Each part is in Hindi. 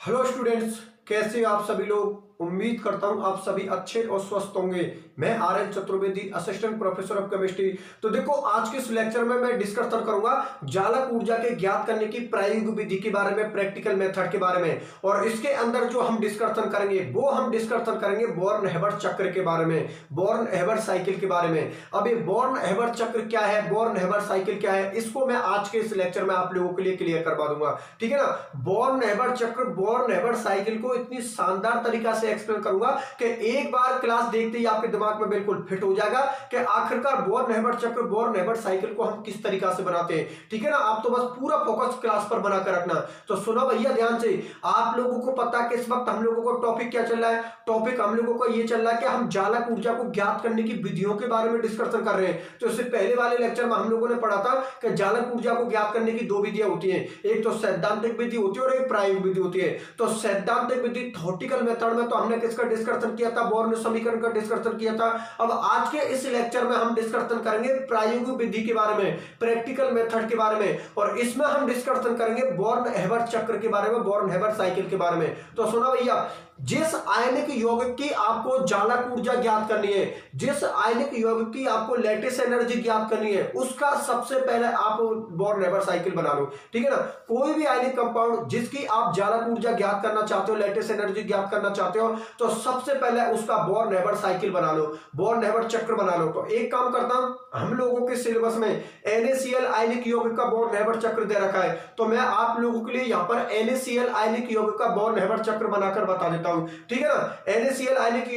हेलो स्टूडेंट्स, कैसे हो आप सभी लोग। उम्मीद करता हूं आप सभी अच्छे और स्वस्थ होंगे। मैं RN. Chaturvedi, assistant professor of chemistry. तो देखो, आज के इस लेक्चर में मैं डिस्कशन करूंगा जालक ऊर्जा के ज्ञात करने की प्रायोगिक विधि के बारे में, प्रैक्टिकल मेथड के बारे में। और इसके अंदर जो हम डिस्कशन करेंगे वो हम डिस्कशन करेंगे बॉर्न-हेबर्ट चक्र के बारे में, बॉर्न-हेबर्ट साइकिल के बारे में। अब ये बॉर्न-हेबर्ट चक्र क्या है, बॉर्न-हेबर्ट साइकिल क्या है, इसको मैं आज के इस लेक्चर में आप लोगों के लिए क्लियर करवा दूंगा। ठीक है ना। बॉर्न-हेबर्ट चक्र, बॉर्न-हेबर्ट साइकिल को इतनी शानदार तरीका से एक्सप्लेन करूंगा कि एक बार क्लास देखते ही आपके दिमाग में बिल्कुल फिट हो जाएगा कि आखिरकार बॉर्न-हेबर्ट चक्र, बॉर्न-हेबर्ट साइकिल को हम किस तरीका से बनाते हैं। ठीक है ना। आप तो बस पूरा फोकस क्लास पर बनाकर रखना। तो सुनो भैया ध्यान से, आप लोगों को पता है कि इस वक्त हम लोगों को टॉपिक क्या चल रहा है। टॉपिक हम लोगों को यह चल रहा है कि हम जालक ऊर्जा को ज्ञात करने की विधियों के बारे में डिस्कशन कर रहे हैं। तो इससे पहले वाले लेक्चर में हम लोगों ने पढ़ा था कि जालक ऊर्जा को ज्ञात करने की दो विधियां होती हैं, एक तो सैद्धांतिक विधि होती है और एक प्रायोगिक विधि होती है। तो सैद्धांतिक विधि, थ्योरेटिकल मेथड में तो हमने किसका डिस्कशन किया था, बॉर्न समीकरण का डिस्कशन किया था। अब आज के इस लेक्चर में हम डिस्कशन करेंगे प्रायोगिक विधि के बारे में, प्रैक्टिकल मेथड के बारे में, और इसमें हम डिस्कशन करेंगे बॉर्न-हेबर्ट चक्र के बारे में, बॉर्न-हेबर्ट साइकिल के बारे में। तो सुना भैया, जिस आयनिक यौगिक की आपको जालक ऊर्जा ज्ञात करनी है, जिस आयनिक यौगिक की आपको लैटिस एनर्जी ज्ञात करनी है, उसका सबसे पहले आप बॉर्न-हेबर्ट साइकिल बना लो। ठीक है ना। कोई भी आयनिक कंपाउंड जिसकी आप जालक ऊर्जा ज्ञात करना चाहते हो, लैटिस एनर्जी ज्ञात करना चाहते हो, तो सबसे पहले उसका बॉर्न-हेबर्ट साइकिल बना लो, बॉर्न-हेबर्ट चक्र बना लो। तो एक काम करता हूं, हम लोगों के सिलेबस में NaCl आयनिक यौगिक का बॉर्न-हेबर्ट चक्र दे रखा है, तो मैं आप लोगों के लिए यहां पर NaCl आयनिक यौगिक का बॉर्न-हेबर्ट चक्र बनाकर बता देता हूं। ठीक है ना। NaCl आयनिक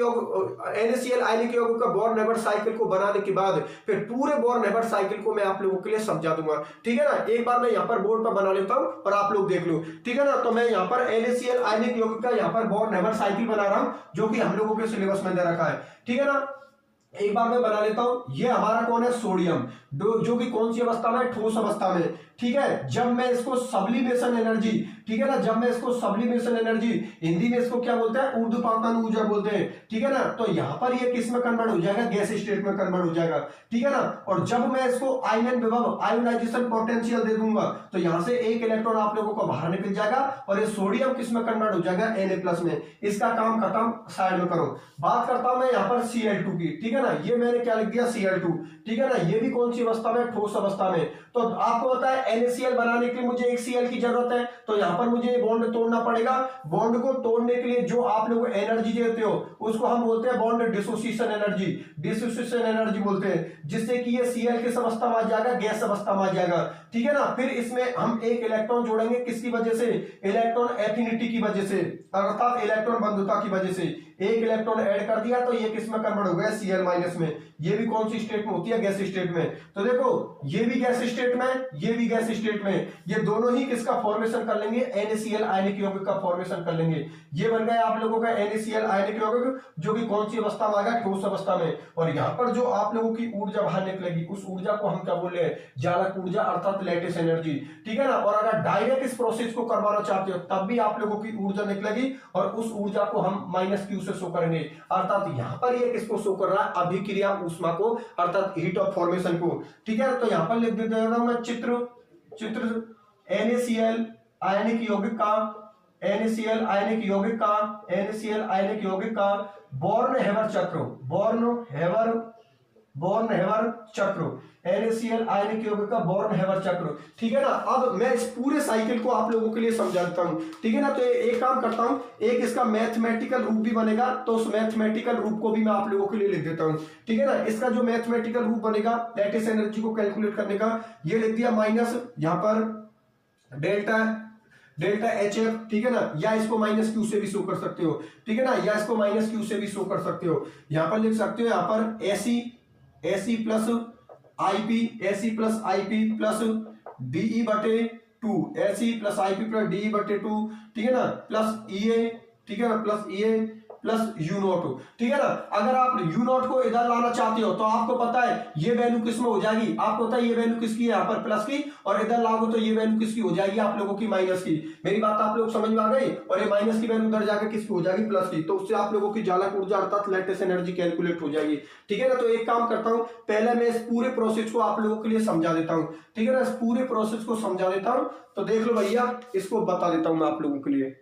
यौगिक का बॉर्न-हेबर्ट साइकिल को बनाने के बाद फिर पूरे बॉर्न-हेबर्ट साइकिल को मैं आप लोगों के लिए समझा दूंगा। ठीक है ना। एक बार मैं यहां पर बोर्ड पर बना लेता हूं और आप लोग देख लो। ठीक है ना। तो मैं यहां पर NaCl आयनिक यौगिक का यहां पर बॉर्न-हेबर्ट साइकिल बना रहा हूं, जो कि हम लोगों के सिलेबस में दे रखा है। ठीक है ना। एक बार मैं बना लेता हूं। ये हमारा कौन है, सोडियम, जो कि कौन सी अवस्था में, ठोस अवस्था में। ठीक है। जब मैं इसको सब्लिमेशन एनर्जी, ठीक है ना, जब मैं इसको सब्लिमेशन एनर्जी, हिंदी में इसको क्या बोलते हैं, ऊर्ध्वपातन ऊर्जा बोलते हैं। ठीक है ना। तो यहां पर ये किस में कन्वर्ट हो जाएगा, गैस स्टेट में कन्वर्ट हो जाएगा। ठीक है ना। और जब मैं इसको आयनन विभव, आयोनाइजेशन पोटेंशियल दे दूंगा, तो यहां से एक इलेक्ट्रॉन आप लोगों को बाहर निकल जाएगा और ये सोडियम किस में कन्वर्ट हो जाएगा, Na+ में। इसका काम खत्म, साइड में करो। बात करता हूं मैं यहां पर Cl2 की। ठीक है ना। ये मैंने क्या लिख दिया, Cl2। ठीक है ना। ये भी कौन सी अवस्था में, ठोस अवस्था में। तो आपको पता है NaCl बनाने के लिए मुझे एक Cl की जरूरत है, तो यहां पर मुझे बॉन्ड तोड़ना पड़ेगा। बॉन्ड को तोड़ने के लिए जो आप लोग एनर्जी देते हो उसको हम बोलते हैं bond dissociation energy, dissociation energy बोलते हैं, जिससे कि ये Cl किस अवस्था में आ जाएगा, गैस अवस्था में आ जाएगा। ठीक है ना। फिर इसमें हम एक इलेक्ट्रॉन जोड़ेंगे, किसकी वजह से, इलेक्ट्रॉन एफिनिटी की वजह से, अर्थात इलेक्ट्रॉन बंधुता की वजह से। एक इलेक्ट्रॉन ऐड कर दिया तो ये किस में कन्वर्ट हो गया, Cl- में। ये भी कौन सी स्टेट में होती है, गैस स्टेट में। तो देखो, ये भी गैस स्टेट में, ये भी गैस स्टेट में, ये दोनों ही किसका फॉर्मेशन कर लेंगे, NaCl आयनिक यौगिक का फॉर्मेशन कर लेंगे। ये बन गया आप लोगों का NaCl आयनिक यौगिक, जो कि कौन सी अवस्था में आ गया, ठोस अवस्था में। और यहां पर जो आप लोगों की ऊर्जा बाहर निकलेगी, उस ऊर्जा को हम क्या बोले हैं, जालक ऊर्जा, अर्थात लैटिस एनर्जी। ठीक है ना। और अगर डायरेक्ट इस प्रोसेस को करवाना चाहते हो तब भी आप लोगों की ऊर्जा निकलेगी, और उस ऊर्जा को हम -Q से शो करेंगे। अर्थात यहां पर ये किसको शो कर रहा है, अभिक्रिया ऊष्मा को, अर्थात हीट ऑफ फॉर्मेशन को। ठीक है। तो यहां पर लिख देता हूं मैं चित्र NaCl आयनिक यौगिक का, NaCl आयनिक यौगिक का, NaCl आयनिक यौगिक का बॉर्न-हेबर्ट चक्र, बॉर्न-हेबर्ट चक्र, NaCl आयनिक यौगिक का बॉर्न-हेबर्ट चक्र। ठीक है ना। अब मैं इस पूरे साइकिल को आप लोगों के लिए समझा देता हूं। ठीक है ना। तो एक काम करता हूं, एक इसका मैथमेटिकल रूप भी बनेगा, तो उस मैथमेटिकल रूप को भी मैं आप लोगों के लिए लिख देता हूं। ठीक है ना। इसका जो मैथमेटिकल रूप बनेगा लैटिस एनर्जी को कैलकुलेट करने का, ये लिख दिया माइनस यहां पर डेल्टा HF। ठीक है ना। या इसको -Q से भी शो कर सकते हो। ठीक है ना। या इसको -Q से भी शो कर सकते हो। यहां पर लिख सकते हो, यहां पर AC plus IP plus DE/2, AC plus IP plus DE/2। ठीक है ना। प्लस EA, ठीक है ना, प्लस EA प्लस U0। ठीक है ना। अगर आप U0 को इधर लाना चाहते हो तो आपको पता है ये वैल्यू किस में हो जाएगी, आपको पता है ये वैल्यू किसकी है, यहाँ पर प्लस की, और इधर लाओगे तो ये वैल्यू किसकी हो जाएगी, आप लोगों की माइनस की। मेरी बात आप लोग समझ में आ गई। और ये माइनस की वैल्यू उधर जाकर किसकी हो जाएगी, प्लस की। तो उससे आप लोगों की जालक ऊर्जा अर्थात लैटिस एनर्जी कैलकुलेट हो जाएगी। ठीक है ना। तो एक काम करता हूं, पहले मैं इस पूरे प्रोसेस को आप लोगों के लिए समझा देता हूं। ठीक है ना। इस पूरे प्रोसेस को समझा देता हूं, तो देख लो भैया, इसको बता देता हूं मैं आप लोगों के लिए।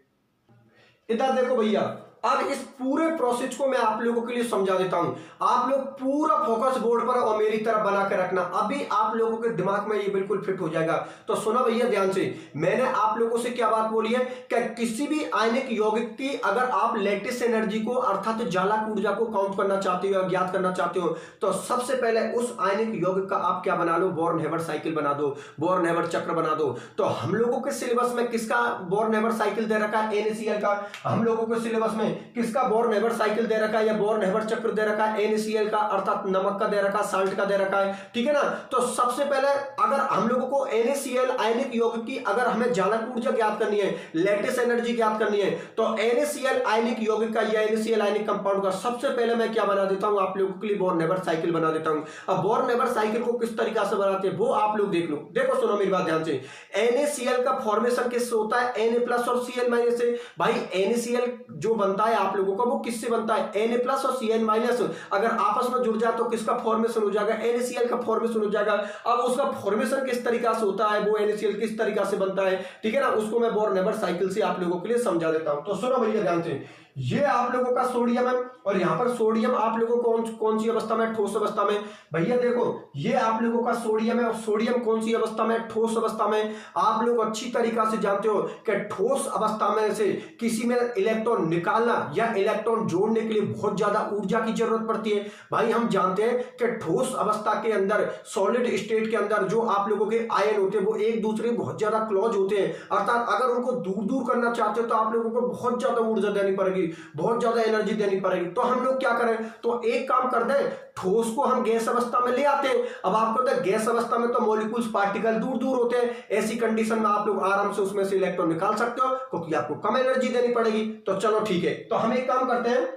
इधर देखो भैया, अब इस पूरे प्रोसेस को मैं आप लोगों के लिए समझा देता हूं। आप लोग पूरा फोकस बोर्ड पर और मेरी तरफ बना के रखना, अभी आप लोगों के दिमाग में ये बिल्कुल फिट हो जाएगा। तो सुनो भैया ध्यान से, मैंने आप लोगों से क्या बात बोली है कि किसी भी आयनिक यौगिक की अगर आप लेटिस एनर्जी को अर्थात ज्वालक ऊर्जा को काउंट करना चाहते हो या ज्ञात करना चाहते हो, तो सबसे पहले उस आयनिक यौगिक का आप क्या बना लो, बोर्न-हेबर साइकिल बना दो, बोर्न-हेबर चक्र बना दो। तो हम लोगों के सिलेबस में किसका बोर्न-हेबर साइकिल दे रखा है, NaCl का। हम लोगों के सिलेबस में किसका बोर्न-हेबर साइकिल दे रखा है या बोर्न-हेबर चक्र दे रखा है, NaCl का अर्थात नमक का दे रखा है, साल्ट का दे रखा है, ठीक है ना। तो सबसे पहले अगर हम लोगों को NaCl आयनिक यौगिक की अगर हमें ज्वालक ऊर्जा ज्ञात करनी है, लेटिस एनर्जी ज्ञात करनी है, तो NaCl आयनिक यौगिक का या NaCl आयनिक कंपाउंड का सबसे पहले मैं क्या बना देता हूं, आप लोगों के लिए बोर्न-हेबर साइकिल बना देता हूं। अब बोर्न-हेबर साइकिल को किस तरीका से बनाते हैं वो आप लोग देख लो। देखो सुनो मेरी बात ध्यान से, NaCl का फॉर्मेशन किससे होता है, Na+ और Cl- से। भाई NaCl जो बनता है आप लोगों का वो किससे बनता है, Na+ और Cl- अगर आपस में जुड़ जाए तो किसका फॉर्मेशन हो जाएगा, NaCl का फॉर्मेशन हो जाएगा। अब उसका फॉर्मेशन किस तरीका से होता है, वो NaCl किस तरीका से बनता है, ठीक है ना, उसको मैं बोर्न-हेबर साइकिल से आप लोगों के लिए समझा देता हूं। तो सुनो भैया ध्यान से, ये आप लोगों का सोडियम है और यहां पर सोडियम आप लोगों को कौन सी अवस्था में, ठोस अवस्था में। भैया देखो ये आप लोगों का सोडियम है और सोडियम कौन सी अवस्था में, ठोस अवस्था में। आप लोग अच्छी तरीका से जानते हो कि ठोस अवस्था में से किसी में इलेक्ट्रॉन निकालना या इलेक्ट्रॉन जोड़ने के लिए बहुत ज्यादा ऊर्जा की जरूरत पड़ती है। भाई हम जानते हैं कि ठोस अवस्था के अंदर, सॉलिड स्टेट के अंदर जो आप लोगों के आयन होते हैं वो एक दूसरे बहुत ज्यादा क्लोज होते हैं, अर्थात अगर उनको दूर दूर करना चाहते हो तो आप लोगों को बहुत ज्यादा ऊर्जा देनी पड़ेगी, बहुत ज्यादा एनर्जी देनी पड़ेगी। तो हम लोग क्या करें, तो एक काम कर दें, ठोस को हम गैस अवस्था में ले आते हैं। अब आपको पता है गैस अवस्था में तो मॉलिक्यूल्स, पार्टिकल दूर दूर होते हैं, ऐसी कंडीशन में आप लोग आराम से उसमें से इलेक्ट्रॉन निकाल सकते हो क्योंकि आपको कम एनर्जी देनी पड़ेगी। तो चलो ठीक है, तो हम एक काम करते हैं,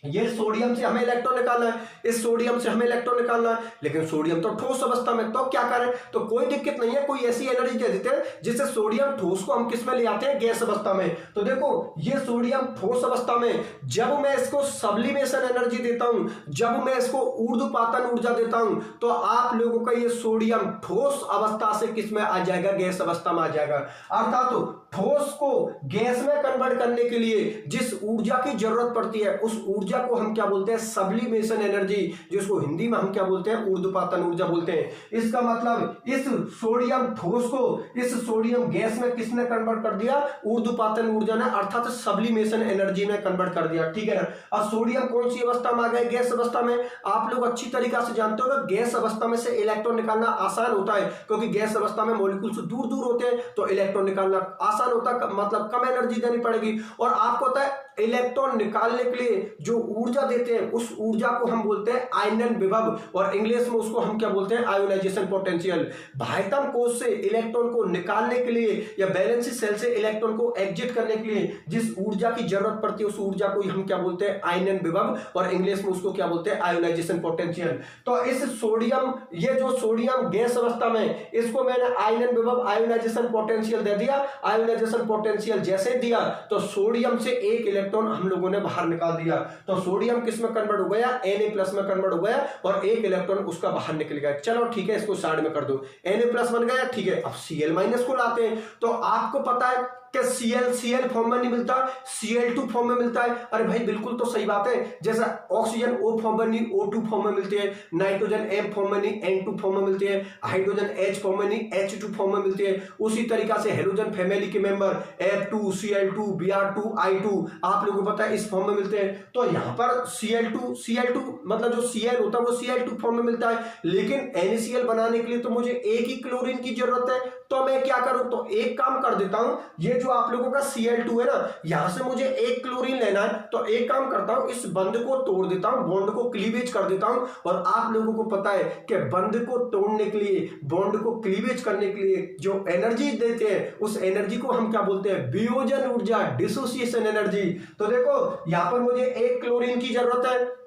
ये सोडियम से हमें इलेक्ट्रॉन निकालना है, इस सोडियम से हमें इलेक्ट्रॉन निकालना है, लेकिन सोडियम तो ठोस अवस्था में, तो क्या करें, तो कोई दिक्कत नहीं है, कोई ऐसी एनर्जी दे देते हैं जिससे सोडियम ठोस को हम किस में ले आते हैं, गैस अवस्था में। तो देखो ये सोडियम ठोस अवस्था में जब मैं इसको सब्लिमेशन एनर्जी देता हूं, जब मैं इसको ऊर्ध्वपातन ऊर्जा देता हूं, तो आप लोगों का ये सोडियम ठोस अवस्था से किस में आ जाएगा, गैस अवस्था में आ जाएगा। अर्थात तो ठोस को गैस में कन्वर्ट करने के लिए जिस ऊर्जा की जरूरत पड़ती है उस ऊर्जा को हम क्या बोलते हैं, सब्लिमेशन एनर्जी, जिसको हिंदी में हम क्या बोलते हैं, ऊर्ध्वपातन ऊर्जा बोलते हैं। इसका मतलब इस सोडियम ठोस को इस सोडियम गैस में किसने कन्वर्ट कर दिया, ऊर्ध्वपातन ऊर्जा ने, अर्थात सब्लिमेशन एनर्जी में कन्वर्ट कर दिया, ठीक है ना। अब सोडियम कौन सी अवस्था में आ गया, गैस अवस्था में। आप लोग अच्छी तरीका से जानते हो गैस अवस्था में से इलेक्ट्रॉन निकालना आसान होता है क्योंकि गैस अवस्था में मॉलिक्यूल्स दूर दूर होते हैं, तो इलेक्ट्रॉन निकालना आसान होता है, मतलब कम एनर्जी देनी पड़ेगी। और आपको पता है इलेक्ट्रॉन निकालने के लिए जो ऊर्जा देते हैं उस ऊर्जा को हम बोलते हैं आयनन विभव, और इंग्लिश में उसको हम क्या बोलते हैं, आयोनाइजेशन पोटेंशियल। बाह्यतम कोश से इलेक्ट्रॉन को निकालने के लिए या वैलेंसी शेल से इलेक्ट्रॉन को एग्जिट करने के लिए जिस ऊर्जा की जरूरत पड़ती है उस ऊर्जा को हम क्या बोलते हैं, आयनन विभव, और इंग्लिश में उसको क्या बोलते हैं, आयोनाइजेशन पोटेंशियल। तो इस सोडियम, ये जो सोडियम गैस अवस्था में, इसको मैंने आयनन विभव, आयोनाइजेशन पोटेंशियल दे दिया। आयोनाइजेशन पोटेंशियल जैसे दिया तो सोडियम से एक इलेक्ट्रॉन हम लोगों ने बाहर निकाल दिया, तो सोडियम किस में कन्वर्ट हो गया, Na+ में कन्वर्ट हो गया और एक इलेक्ट्रॉन उसका बाहर निकल गया। चलो ठीक है, इसको साइड में कर दो, Na+ बन गया, ठीक है। अब Cl- को लाते हैं, तो आपको पता है कि Cl फॉर्म में नहीं मिलता, Cl2 फॉर्म में मिलता है। अरे भाई बिल्कुल तो सही बात है, जैसा ऑक्सीजन O फॉर्म में नहीं, O2 फॉर्म में मिलती है, नाइट्रोजन M फॉर्म में नहीं, N2 फॉर्म में मिलती है, हाइड्रोजन H फॉर्म में नहीं, H2 फॉर्म में मिलती है। उसी तरीका से हेलोजन फैमिली के member F2, Cl2, Br2, I2 आप लोगों को पता है इस फॉर्म में मिलते हैं। तो यहां पर Cl2 मतलब जो Cl होता है वो Cl2 फॉर्म में मिलता है, लेकिन NaCl बनाने के लिए तो मुझे एक ही क्लोरीन की जरूरत है। तो मैं क्या करूं, तो एक काम कर देता हूं, ये जो आप लोगों का Cl2 है ना, यहां से मुझे एक क्लोरीन लेना है, तो एक काम करता हूं, इस बंध को तोड़ देता हूं, बॉन्ड को क्लीवेज कर देता हूं। और आप लोगों को पता है कि बंध को तोड़ने के लिए, बॉन्ड को क्लीवेज करने के लिए जो एनर्जी देते हैं उस एनर्जी को हम क्या बोलते हैं, वियोजन ऊर्जा, डिसोसिएशन एनर्जी। तो देखो यहां पर मुझे एक क्लोरीन की जरूरत है,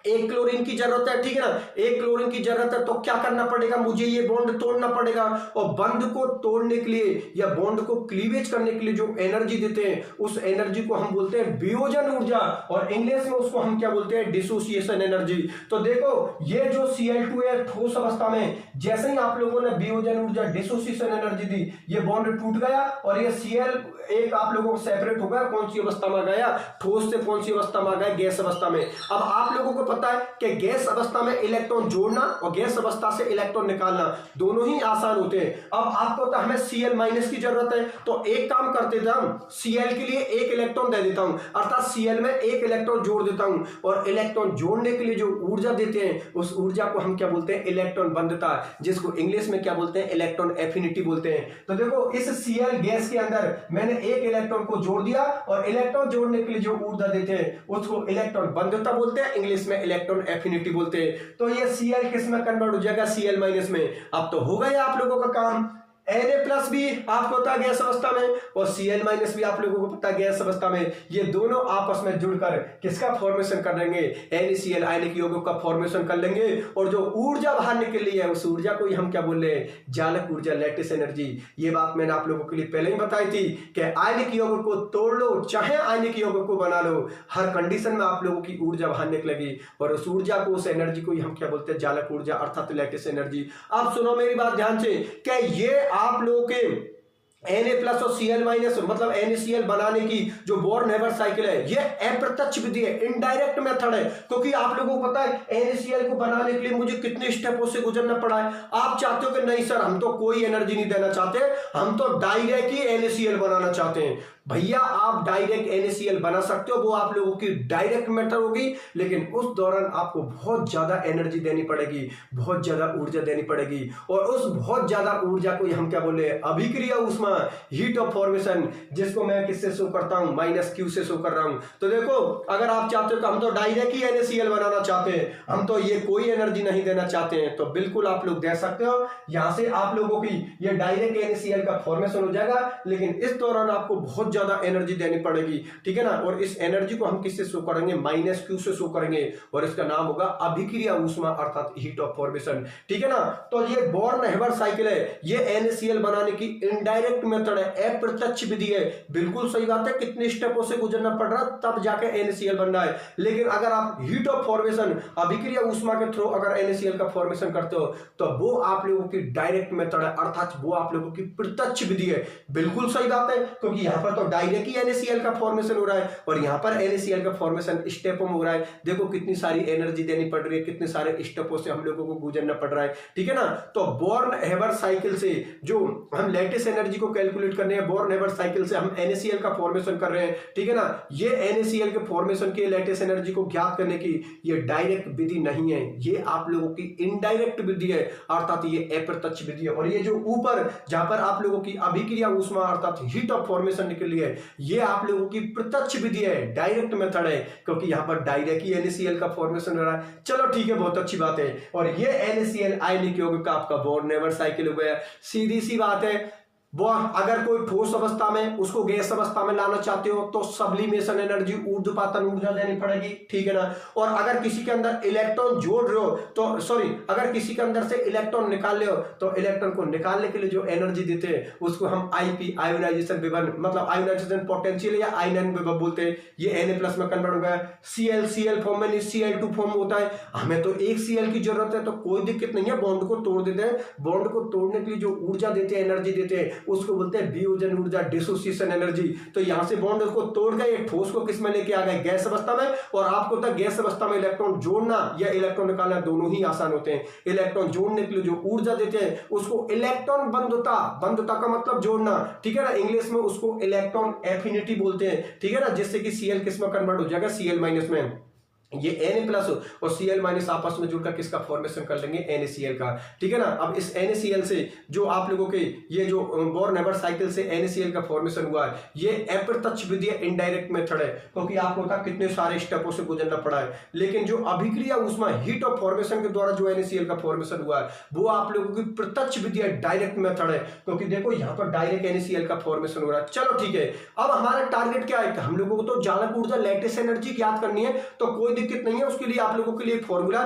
एक क्लोरीन की जरूरत है, ठीक है ना, एक क्लोरीन की जरूरत है, तो क्या करना पड़ेगा, मुझे ये बॉन्ड तोड़ना पड़ेगा। और बंध को तोड़ने के लिए या बॉन्ड को क्लीवेज करने के लिए जो एनर्जी देते हैं उस एनर्जी को हम बोलते हैं वियोजन ऊर्जा, और इंग्लिश में उसको हम क्या बोलते हैं, डिसोसिएशन एनर्जी। तो देखो ये जो Cl2 है ठोस अवस्था में, जैसे ही आप लोगों ने वियोजन ऊर्जा डिसोसिएशन एनर्जी दी, ये बॉन्ड टूट गया और ये Cl एक आप लोगों को सेपरेट हो गया, कौन सी अवस्था में गया, ठोस से कौन सी अवस्था में गया, गैस अवस्था में। अब आप लोगों को पता है कि गैस अवस्था में इलेक्ट्रॉन जोड़ना और गैस अवस्था से इलेक्ट्रॉन निकालना दोनों ही आसान होते हैं। अब आपको तो हमें Cl- की जरूरत है, तो एक काम करते थे हम, Cl के लिए एक इलेक्ट्रॉन दे देता हूं, अर्थात Cl में एक इलेक्ट्रॉन जोड़ देता हूं, और इलेक्ट्रॉन जोड़ने के लिए जो ऊर्जा देते हैं उस ऊर्जा को हम क्या बोलते हैं, इलेक्ट्रॉन बंधता, जिसको इंग्लिश में क्या बोलते हैं, इलेक्ट्रॉन एफिनिटी बोलते हैं। तो देखो इस Cl गैस के अंदर मैंने एक इलेक्ट्रॉन को जोड़ दिया, और इलेक्ट्रॉन जोड़ने के लिए जो ऊर्जा देते हैं उसको इलेक्ट्रॉन बंधुता बोलते हैं, इंग्लिश में इलेक्ट्रॉन एफिनिटी बोलते हैं। तो ये Cl किस में कन्वर्ट हो जाएगा, Cl- में। अब तो हो गया आप लोगों का काम। Na+ भी आपको पता है गैस अवस्था में, और Cl- भी आप लोगों को पता है गैस अवस्था में। ये दोनों आपस में जुड़कर किसका फॉर्मेशन कर लेंगे, NaCl आयनिक यौगिक का फॉर्मेशन कर लेंगे, और जो ऊर्जा बाहर निकल रही है उस ऊर्जा को ही हम क्या बोल रहे हैं, जालक ऊर्जा, लैटिस एनर्जी। ये बात मैंने आप लोगों के लिए पहले ही बताई थी कि आयनिक यौगिक को तोड़ लो चाहे आयनिक यौगिक को बना लो, हर कंडीशन में आप लोगों की ऊर्जा बाहर निकलेगी, और उस ऊर्जा को, उस एनर्जी को ही हम क्या बोलते हैं, जालक ऊर्जा अर्थात लैटिस एनर्जी। अब सुनो मेरी बात ध्यान से, क्या ये आप लोगों के Na+ और Cl- मतलब NaCl बनाने की जो बोर्न हेबर साइकिल है, ये अप्रत्यक्ष विधि है, इनडायरेक्ट मेथड है, क्योंकि आप लोगों को पता है NaCl को बनाने के लिए मुझे कितने स्टेपों से गुजरना पड़ा है। आप चाहते हो कि नहीं सर हम तो कोई एनर्जी नहीं देना चाहते, हम तो डायरेक्ट ही NaCl बनाना चाहते हैं। भैया आप डायरेक्ट NaCl बना सकते हो, वो आप लोगों की डायरेक्ट मेथड होगी, लेकिन उस दौरान आपको बहुत ज्यादा एनर्जी देनी पड़ेगी, बहुत ज्यादा ऊर्जा देनी पड़ेगी, और उस बहुत ज्यादा ऊर्जा को हम क्या बोले, अभिक्रिया ऊष्मा, हीट ऑफ फॉर्मेशन, जिसको मैं किससे शो करता हूं, -Q से शो कर रहा हूं। तो देखो अगर आप चाहते हो कि हम तो डायरेक्ट ही NaCl बनाना चाहते हैं, हम तो ये कोई एनर्जी नहीं देना चाहते हैं, तो बिल्कुल आप लोग दे सकते हो। यहां से आप लोगों की ये डायरेक्ट NaCl का फॉर्मेशन हो जाएगा, लेकिन इस दौरान आपको बहुत ज्यादा एनर्जी देनी पड़ेगी, ठीक है ना। और इस एनर्जी को हम किससे शो करेंगे, -Q से शो करेंगे, और इसका नाम होगा अभिक्रिया ऊष्मा अर्थात हीट ऑफ फॉर्मेशन, ठीक है ना। तो ये बोर्न हेबर साइकिल है, ये NaCl बनाने की इनडायरेक्ट मेथड है, अप्रत्यक्ष विधि है। बिल्कुल सही बात है, कितने स्टेपों से गुजरना पड़ रहा है तब जाके NaCl बन रहा है। लेकिन अगर आप हीट ऑफ फॉर्मेशन, अभिक्रिया ऊष्मा के थ्रू अगर NaCl का फॉर्मेशन करते हो, तो वो आप लोगों की डायरेक्ट मेथड है, अर्थात वो आप लोगों की प्रत्यक्ष विधि है। बिल्कुल सही बात है, क्योंकि यहां पर तो डायरेक्ट ही NaCl का फॉर्मेशन हो रहा है, और यहां पर NaCl का फॉर्मेशन स्टेपों में हो रहा है। देखो कितनी सारी एनर्जी देनी पड़ रही है, कितने सारे स्टेपों से हम लोगों को गुजरना पड़ रहा है, ठीक है ना। तो बोर्न हेबर साइकिल से जो हम लैटिस एनर्जी को कैलकुलेट करने हैं, बोर्न हेबर साइकिल से हम NaCl का फॉर्मेशन कर रहे हैं, ठीक है ना। ये NaCl के फॉर्मेशन की लैटिस एनर्जी को ज्ञात करने की ये डायरेक्ट विधि नहीं है, ये आप लोगों की इनडायरेक्ट विधि है, अर्थात ये अप्रत्यक्ष विधि है। और ये जो ऊपर जहां पर आप लोगों की अभिक्रिया ऊष्मा अर्थात हीट ऑफ फॉर्मेशन निकली है, ये आप लोगों की प्रत्यक्ष विधि है, डायरेक्ट मेथड है, क्योंकि यहां पर डायरेक्ट ही NaCl का फॉर्मेशन हो रहा है। चलो ठीक है, बहुत अच्छी बात है। और ये NaCl आयनिक यौगिक का आपका बोर्न हेबर साइकिल हो गया। सीधी सी बात है, वो अगर कोई ठोस अवस्था में उसको गैस अवस्था में लाना चाहते हो तो सब्लिमेशन एनर्जी, ऊर्ध्वपातन ऊर्जा देनी पड़ेगी, ठीक है ना। और अगर किसी के अंदर इलेक्ट्रॉन जोड़ रहे हो तो सॉरी, अगर किसी के अंदर से इलेक्ट्रॉन निकाल रहे हो तो इलेक्ट्रॉन को निकालने के लिए जो एनर्जी देते हैं उसको हम IP आयोनाइजेशन विभव, मतलब आयोनाइजेशन पोटेंशियल या आयनन विभव बोलते हैं। ये Na+ में कन्वर्ट हो गया। Cl फॉर्म में नहीं, Cl2 फॉर्म होता है। हमें तो एक Cl की जरूरत है, तो कोई दिक्कत नहीं है, बॉन्ड को तोड़ देते हैं। बॉन्ड को तोड़ने के लिए जो ऊर्जा देते हैं, एनर्जी देते हैं, उसको बोलते हैं वियोजन ऊर्जा, डिसोसिएशन एनर्जी। तो यहां से बॉन्ड को तोड़ गए, ठोस को किस में लेके आ गए, गैस अवस्था में। और आपको तक गैस अवस्था में इलेक्ट्रॉन जोड़ना या इलेक्ट्रॉन निकालना दोनों ही आसान होते हैं। इलेक्ट्रॉन जोड़ने के लिए जो ऊर्जा देते हैं उसको इलेक्ट्रॉन बंधुता, बंधुता का मतलब जोड़ना, ठीक है ना। इंग्लिश में उसको इलेक्ट्रॉन एफिनिटी बोलते हैं, ठीक है ना। जिससे कि Cl किस में कन्वर्ट हो जाएगा, Cl- में। ये Na+ और Cl- आपस में जुड़कर किसका फॉर्मेशन कर लेंगे, NaCl का, ठीक है ना। अब इस NaCl से जो आप लोगों के ये जो बोर्न हेबर साइकिल से NaCl का फॉर्मेशन हुआ है, ये अप्रत्यक्ष विधि है, इनडायरेक्ट मेथड है, क्योंकि आपको पता कितने सारे स्टेपों से गुजरना पड़ा है। लेकिन जो अभिक्रिया ऊष्मा, हीट ऑफ फॉर्मेशन के द्वारा जो NaCl का फॉर्मेशन हुआ है, वो आप लोगों की प्रत्यक्ष विधि है, डायरेक्ट मेथड है, क्योंकि देखो यहाँ पर डायरेक्ट NaCl का फॉर्मेशन हो रहा है। चलो ठीक है, अब हमारा टारगेट क्या है, हम लोगों को तो जालक ऊर्जा, लैटिस एनर्जी ज्ञात करनी है। तो कोई दिक्कत नहीं है, उसके लिए आप लोगों के लिए फॉर्मूला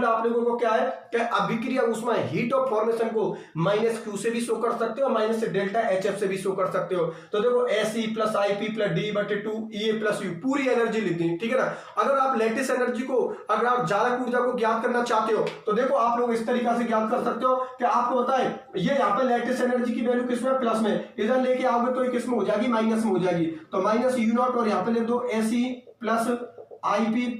आप लोगों को क्या है कि अभिक्रिया ऊष्मा हीट ऑफ फॉर्मेशन को -Q से भी शो कर सकते हो, माइनस से डेल्टा HF से भी शो कर सकते हो। तो देखो SE + IP + D/2 EA + U पूरी एनर्जी लिखनी है, ठीक है ना। अगर आप लेटिस एनर्जी को, अगर आप जालक ऊर्जा को ज्ञात करना चाहते हो तो देखो आप लोग इस तरीका से ज्ञात कर सकते हो कि आपको बताए ये यहाँ पे लेटिस एनर्जी की वैल्यू किसमें, प्लस में, इधर लेके आओगे तो ये किसमें हो जाएगी, माइनस में हो जाएगी। तो -U0 और यहाँ पे लिख दो SE + IP +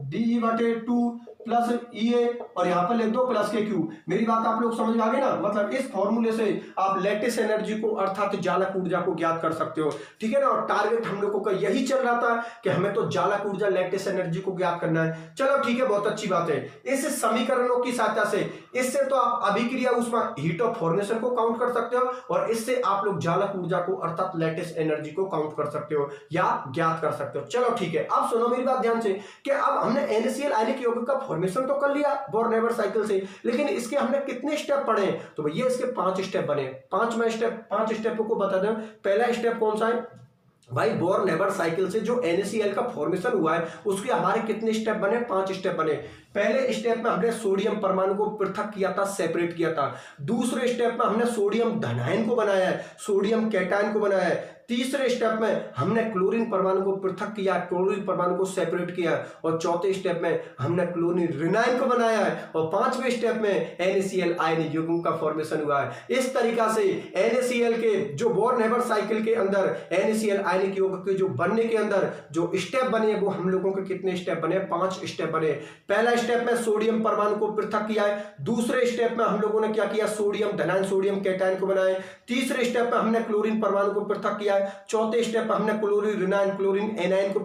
DE/2 plus EA और यहाँ पर लिख दो प्लस के Q। मेरी बात आप लोग समझ में आ गई ना। मतलब इस फॉर्मूले से आप लेटिस एनर्जी को अर्थात जालक ऊर्जा को ज्ञात कर सकते हो, ठीक है ना। और टारगेट हम लोगों का यही चल रहा था कि हमें तो जालक ऊर्जा लेटिस एनर्जी को ज्ञात करना है। चलो ठीक है, बहुत अच्छी बात है। इस समीकरणों की सहायता से इससे तो आप अभिक्रिया ऊष्मा हीट ऑफ फॉर्मेशन को काउंट कर सकते हो और इससे आप लोग जालक ऊर्जा को अर्थात लेटिस एनर्जी को काउंट कर सकते हो या ज्ञात कर सकते हो। चलो ठीक है, अब सुनो मेरी बात ध्यान से कि अब हमने NaCl आयनिक यौगिक का फॉर्मेशन तो कर लिया बोर्न-हेबर साइकिल से, लेकिन इसके हमने कितने स्टेप पढ़े? तो भैया इसके 5 स्टेप बने। 5 स्टेपों को बता दें। पहला स्टेप कौन सा है भाई? बोर्न-हेबर साइकिल से जो NaCl का फॉर्मेशन हुआ है उसके हमारे कितने स्टेप बने? 5 स्टेप बने। पहले स्टेप में हमने सोडियम परमाणु को पृथक किया था, सेपरेट किया था। दूसरे स्टेप में हमने सोडियम धनायन को बनाया है, सोडियम कैटायन को बनाया है। तीसरे स्टेप में हमने क्लोरीन परमाणु को पृथक किया, क्लोरीन परमाणु को सेपरेट किया। और चौथे स्टेप में हमने क्लोरीन ऋणायन को बनाया है। और पांचवें स्टेप में NaCl आयन युग्म का फॉर्मेशन हुआ है। इस तरीका से NaCl के जो बोर्न-हेबर साइकिल के अंदर NaCl आयनिक यौगिक के जो बनने के अंदर जो स्टेप बने वो हम लोगों के कितने स्टेप बने? 5 स्टेप बने। पहला स्टेप में सोडियम परमाणु को पृथक किया है। दूसरे स्टेप में हम लोगों ने क्या किया? सोडियम धनायन, सोडियम कैटायन को बनाया। तीसरे स्टेप में हमने क्लोरीन परमाणु को पृथक किया है। चौथे स्टेप में हमने क्लोरीन ऋणायन, क्लोरीन एनायन को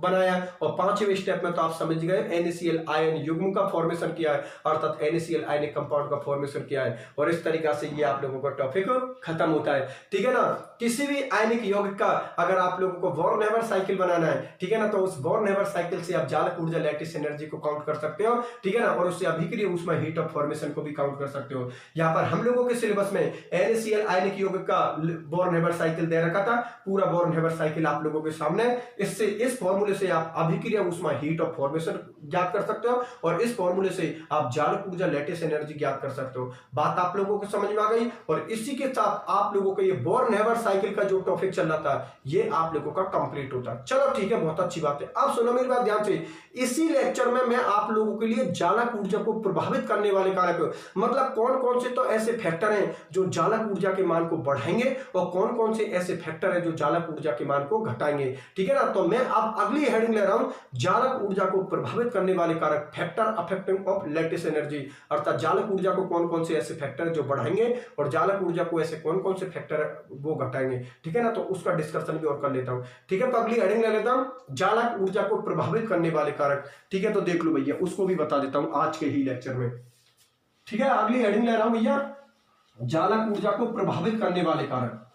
बनाया। और पांचवें स्टेप में तो आप समझ गए NaCl आयन युग्म का फॉर्मेशन किया है, अर्थात NaCl आयनिक कंपाउंड का फॉर्मेशन किया है। और इस तरीका से ये आप लोगों का टॉपिक खत्म होता है, ठीक है ना। किसी भी आयनिक यौगिक का अगर आप लोगों को बोर्न-हेबर साइकिल बनाना है, ठीक है ना, तो उस बोर्न-हेबर साइकिल से आप जालक ऊर्जा लेटिस एनर्जी को काउंट कर सकते हो, ठीक है ना। और उससे अभिक्रिया ऊष्मा हीट ऑफ फॉर्मेशन को भी काउंट कर सकते हो। यहाँ पर हम लोगों के सिलेबस में NaCl आयनिक यौगिक का बोर्न-हेबर साइकिल दे रखा था, पूरा बोर्न-हेबर साइकिल आप लोगों के सामने। इससे इस फॉर्मूले से आप अभिक्रिया ऊष्मा हीट ऑफ फॉर्मेशन ज्ञात कर सकते हो और इस फॉर्मूले से आप जालक ऊर्जा लेटिस एनर्जी ज्ञात कर सकते हो। बात आप लोगों को समझ में आ गई। और इसी के साथ आप लोगों का ये बोर्न-हेबर साइकिल का जो टॉपिक चल रहा था ये आप लोगों का कंप्लीट होता है। चलो ठीक है, बहुत अच्छी बात है। अब सुनो मेरी बात ध्यान से। इसी लेक्चर में मैं आप लोगों के लिए जालक ऊर्जा को प्रभावित करने वाले कारक, मतलब कौन कौन से तो ऐसे फैक्टर हैं जो जालक ऊर्जा के मान को बढ़ाएंगे और कौन कौन से ऐसे फैक्टर हैं जो जालक ऊर्जा के मान को घटाएंगे, ठीक है ना। तो मैं अब अगली हेडिंग ले रहा हूं, जालक ऊर्जा को प्रभावित करने वाले कारक, factor affecting of lattice energy. अर्थात जालक ऊर्जा को कौन कौन से ऐसे फैक्टर जो बढ़ाएंगे और जालक ऊर्जा को ऐसे कौन कौन से फैक्टर वो घटाएंगे, ठीक है ना। तो उसका डिस्कशन भी और कर लेता हूं, ठीक है। तो अगली हेडिंग ले लेता हूं, जालक ऊर्जा को प्रभावित करने वाले कारक, ठीक है। तो देख लो भैया, उसको भी बता देता हूं आज के ही लेक्चर में, ठीक है। अगली हेडिंग ले रहा हूं भैया, जालक ऊर्जा को प्रभावित करने वाले कारक।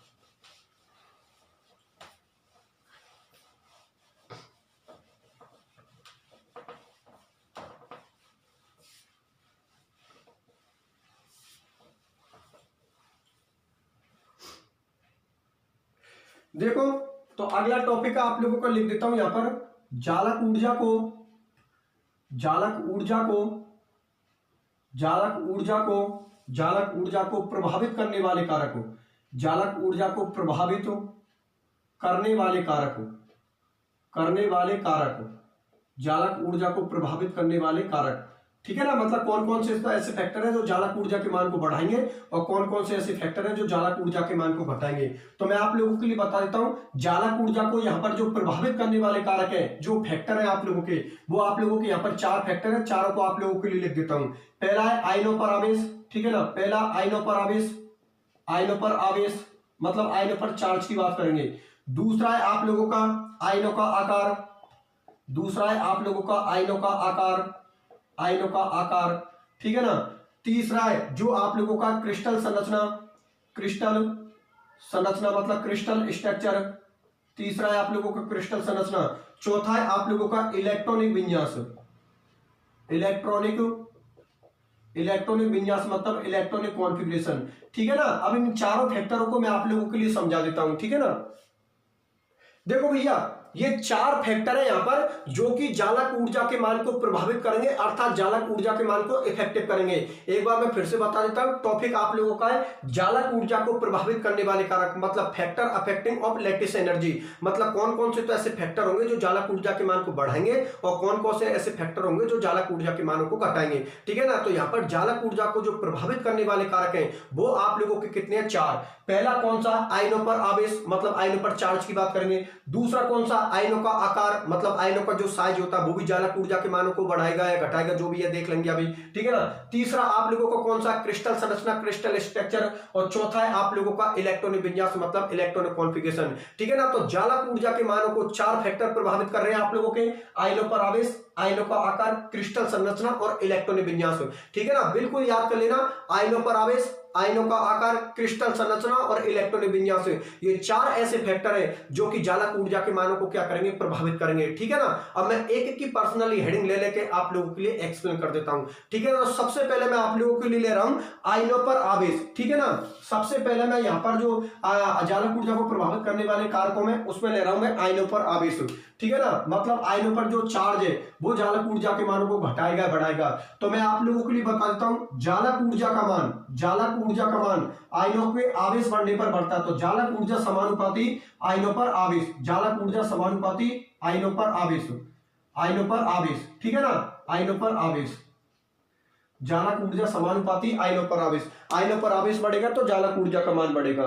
देखो तो अगला टॉपिक आप लोगों को लिख देता हूं यहां पर, जालक ऊर्जा को प्रभावित करने वाले कारक, जालक ऊर्जा को प्रभावित करने वाले कारक, जालक ऊर्जा को प्रभावित करने वाले कारक, ठीक है ना। मतलब कौन कौन से ऐसे फैक्टर हैं जो जालक ऊर्जा के मान को बढ़ाएंगे और कौन कौन से ऐसे फैक्टर हैं जो जालक ऊर्जा के मान को घटाएंगे। तो मैं आप लोगों के लिए बता देता हूं, जालक ऊर्जा को यहाँ पर जो प्रभावित करने वाले कारक है, जो फैक्टर है आप लोगों के, वो आप लोगों के यहाँ पर 4 फैक्टर है। चारों को आप लोगों के लिए लिख देता हूं। पहला है आयनों पर आवेश, ठीक है ना। पहला आयनों पर आवेश मतलब आयनों पर चार्ज की बात करेंगे। दूसरा है आप लोगों का आयनों का आकार, ठीक है ना। तीसरा है जो आप लोगों का क्रिस्टल संरचना मतलब क्रिस्टल स्ट्रक्चर, तीसरा है आप लोगों का क्रिस्टल संरचना। चौथा है आप लोगों का इलेक्ट्रॉनिक विन्यास, इलेक्ट्रॉनिक विन्यास मतलब इलेक्ट्रॉनिक कॉन्फ़िगरेशन, ठीक है ना। अब इन चारों फैक्टरों को मैं आप लोगों के लिए समझा देता हूं, ठीक है ना। देखो भैया, ये 4 फैक्टर है यहाँ पर जो कि जालक ऊर्जा के मान को प्रभावित करेंगे, अर्थात जालक ऊर्जा के मान को इफेक्टिव करेंगे। एक बार मैं फिर से बता देता हूं, टॉपिक आप लोगों का है जालक ऊर्जा को प्रभावित करने वाले कारक, मतलब factor affecting of lattice energy. मतलब कौन कौन से तो ऐसे फैक्टर होंगे जो जालक ऊर्जा के मान को बढ़ाएंगे और कौन कौन से ऐसे फैक्टर होंगे जो जालक ऊर्जा के मानों को घटाएंगे। ठीक है ना। तो यहाँ पर जालक ऊर्जा को जो प्रभावित करने वाले कारक हैं वो आप लोगों के कितने हैं? 4। पहला कौन सा? आयनों पर आवेश, मतलब आयनों पर चार्ज की बात करेंगे। दूसरा कौन सा? आयनों का आकार, मतलब आयनों का जो साइज होता है वो भी जालक ऊर्जा के मानों को बढ़ाएगा या घटाएगा, जो भी है देख लेंगे अभी। ठीक है ना। तीसरा आप लोगों को कौन सा? क्रिस्टल संरचना, क्रिस्टल स्ट्रक्चर। और चौथा है आप लोगों का इलेक्ट्रॉनिक विन्यास, मतलब इलेक्ट्रॉनिक कॉन्फ़िगरेशन। ठीक है ना। तो जालक ऊर्जा के मानों को 4 फैक्टर प्रभावित कर रहे हैं आप लोगों के, आयनों पर आवेश, आयनों का आकार, क्रिस्टल संरचना और इलेक्ट्रॉनिक विन्यास। ठीक है ना। बिल्कुल याद कर लेना, आयनों पर आवेश, आयनों का आकार, क्रिस्टल संरचना और इलेक्ट्रॉनिक विन्यास, ये 4 ऐसे फैक्टर हैं जो कि जालक ऊर्जा के मानों को क्या करेंगे? प्रभावित करेंगे। ठीक है ना। अब मैं एक एक की पर्सनली हेडिंग ले लेके आप लोगों के लिए एक्सप्लेन कर देता हूं। ठीक है ना। तो सबसे पहले मैं आप लोगों के लिए ले रहा हूं आयनों पर आवेश। ठीक है ना। सबसे पहले मैं यहां पर जो जालक ऊर्जा को प्रभावित करने वाले कारकों में उसमें ले रहा हूं मैं आयनों पर आवेश। ठीक है ना। मतलब आयनों पर जो चार्ज है वो जालक ऊर्जा के मानों को घटाएगा, बढ़ाएगा। तो मैं आप लोगों के लिए बता देता हूं जालक ऊर्जा का मान, जालक ऊर्जा का मान आयनों के आवेश बढ़ने पर बढ़ता है। तो जालक ऊर्जा समानुपाती आयनों पर आवेश, जालक ऊर्जा समानुपाती आयनों पर आवेश, आयनों पर आवेश। ठीक है ना। आयनों पर आवेश, जालक ऊर्जा समानुपाती आयनों पर आवेश, आयनों पर आवेश बढ़ेगा तो जालक ऊर्जा का मान बढ़ेगा।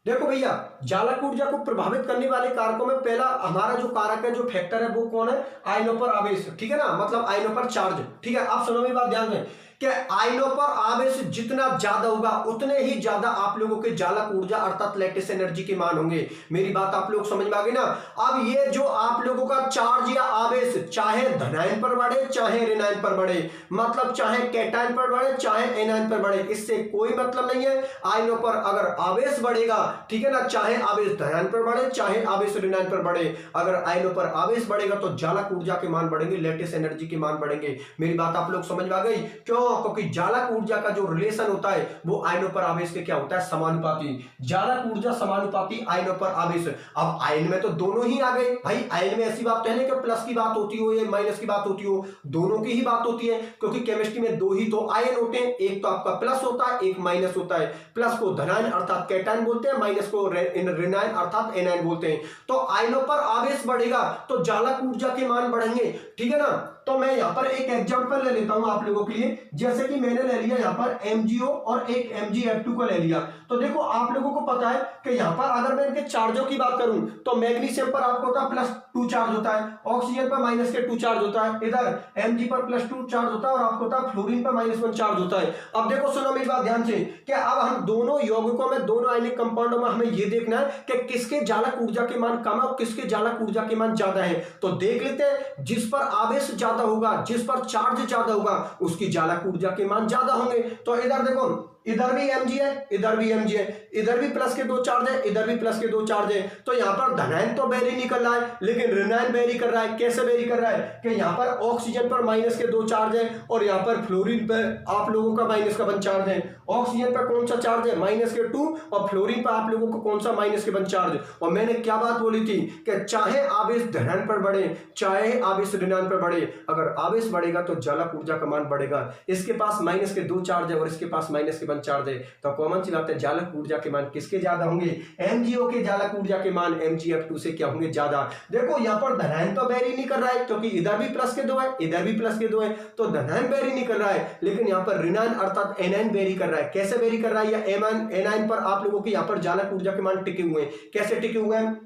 देखो भैया, जालक ऊर्जा को प्रभावित करने वाले कारकों में पहला हमारा जो कारक है, जो फैक्टर है वो कौन है? आयनों पर आवेश। ठीक है ना। मतलब आयनों पर चार्ज। ठीक है। आप सुनो मेरी बात ध्यान में कि आयनों पर आवेश जितना ज्यादा होगा उतने ही ज्यादा आप लोगों के जालक ऊर्जा अर्थात लैटिस एनर्जी के मान होंगे। मेरी बात आप लोग समझ में आ गई ना। अब ये जो आप लोगों का चार्ज या आवेश चाहे धनायन पर बढ़े चाहे ऋणायन पर बढ़े, मतलब चाहे कैटायन पर बढ़े चाहे एनायन पर बढ़े, इससे कोई मतलब नहीं है। आयनों पर अगर आवेश बढ़ेगा, ठीक है ना, चाहे आवेश धनायन पर बढ़े चाहे आवेश ऋणायन पर बढ़े, अगर आयनों पर आवेश बढ़ेगा तो जालक ऊर्जा के मान बढ़ेंगे, लैटिस एनर्जी के मान बढ़ेंगे। मेरी बात आप लोग समझ में आ गई? क्यों? क्योंकि जालक ऊर्जा का जो रिलेशन होता है वो आयनों पर आवेश के क्या होता है? समानुपाती। जालक ऊर्जा समानुपाती आयनों पर आवेश। अब आयन में तो दोनों ही आ गए भाई। आयन में ऐसी बात है कि प्लस की बात होती हो या माइनस की बात होती हो, दोनों की ही बात होती है, क्योंकि केमिस्ट्री में 2 ही तो आयन होते हैं, एक तो आपका प्लस होता है, एक माइनस होता है। प्लस को धनायन अर्थात कैटायन बोलते हैं, माइनस को ऋणायन अर्थात एनायन बोलते हैं। तो आयनों पर आवेश बढ़ेगा तो जालक ऊर्जा के मान बढ़ेंगे। ठीक है ना। तो मैं यहां पर एक एग्जांपल ले लेता हूं आप लोगों के लिए, जैसे कि मैंने ले लिया यहां पर MgO और एक MgF2 को ले लिया। तो देखो आप लोगों को पता है कि यहां पर अगर मैं इनके चार्जों की बात करूं तो मैग्नीशियम पर आपको होता है +2 चार्ज होता है, ऑक्सीजन पर -2 चार्ज होता है, इधर Mg पर +2 चार्ज होता है और आपको होता है फ्लोरीन पर -1 चार्ज होता है। अब देखो सुनो मेरी बात ध्यान से कि अब हम दोनों यौगिकों में, दोनों आयनिक कंपाउंडों में हमें यह देखना है कि किसके जालक ऊर्जा के मान कम है और किसके जालक ऊर्जा के मान ज्यादा है। तो देख लेते हैं, जिस पर आवेश ज्यादा होगा, जिस पर चार्ज ज्यादा होगा, उसकी जालक ऊर्जा के मान ज्यादा होंगे। तो इधर देखो, इधर भी Mg है, इधर भी Mg है, इधर भी प्लस के 2 चार्ज है, इधर भी प्लस के 2 चार्ज है। तो यहां पर धनायन तो वेरी नहीं कर रहा है, लेकिन ऋणायन वेरी कर रहा है। कैसे वेरी कर रहा है कि यहां पर ऑक्सीजन पर -2 चार्ज है और यहां पर फ्लोरीन पर आप लोगों का -1 चार्ज है। ऑक्सीजन पर कौन सा चार्ज है? -2 और फ्लोरीन पर आप लोगों को कौन सा? -1 चार्ज। और मैंने क्या बात बोली थी कि चाहे आवेश धनायन पर बढ़े चाहे आवेश ऋणायन पर बढ़े, अगर आवेश बढ़ेगा तो जालक ऊर्जा का मान बढ़ेगा। इसके पास -2 चार्ज है और इसके पास -1 चार्ज है, तो कॉमन सी बात है जालक ऊर्जा के मान किसके ज्यादा होंगे? MgO के जालक ऊर्जा के मान MgF2 से क्या होंगे? ज्यादा। देखो यहां पर धनायन तो वेरी नहीं कर रहा है, क्योंकि इधर भी +2 है, इधर भी +2 है, तो धनायन वेरी नहीं कर रहा है, लेकिन यहां पर ऋणायन अर्थात एनायन वेरी कर रहा है। कैसे वेरी कर रहा है? या एनायन पर आप लोगों के यहां पर जालक ऊर्जा के मान टिके हुए हैं। कैसे टिके हुए हैं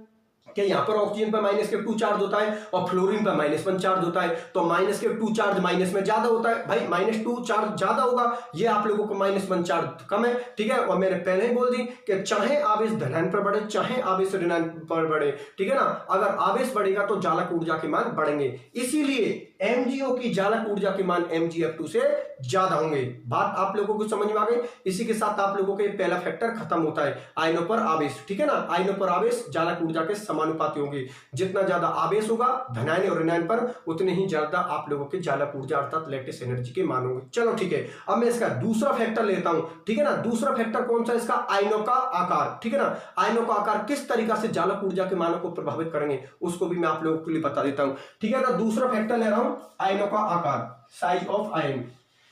कि यहाँ पर ऑक्सीजन पर -2 चार्ज होता है और फ्लोरीन पर -1 चार्ज होता है, तो -2 चार्ज माइनस में ज्यादा होता है। भाई -2 चार्ज ज्यादा होगा, ये आप लोगों को -1 चार्ज कम है। ठीक है। और मैंने पहले ही बोल दी कि चाहे आवेश धनायन पर बढ़े चाहे आवेश ऋणायन पर बढ़े, ठीक है ना, अगर आवेश बढ़ेगा तो जालक ऊर्जा के मान बढ़ेंगे। इसीलिए MgO की जालक ऊर्जा के मान MgF2 से ज्यादा होंगे। बात आप लोगों को समझ में आ गई। इसी के साथ आप लोगों का पहला फैक्टर खत्म होता है, आयनों पर आवेश। ठीक है ना, आयनों पर आवेश जालक ऊर्जा के समानुपाती होंगे। जितना ज्यादा आवेश होगा धनायन और ऋणायन पर, उतने ही ज्यादा आप लोगों के जालक ऊर्जा अर्थात लैटिस एनर्जी के मान होंगे। चलो ठीक है, अब मैं इसका दूसरा फैक्टर लेता हूं। ठीक है ना, दूसरा फैक्टर कौन सा, इसका आयनों का आकार। ठीक है ना, आयनों का आकार किस तरीका से जालक ऊर्जा के मानों को प्रभावित करेंगे उसको भी मैं आप लोगों के लिए बता देता हूं। ठीक है ना, दूसरा फैक्टर ले रहा हूं आयनों का आकार, साइज ऑफ आयन।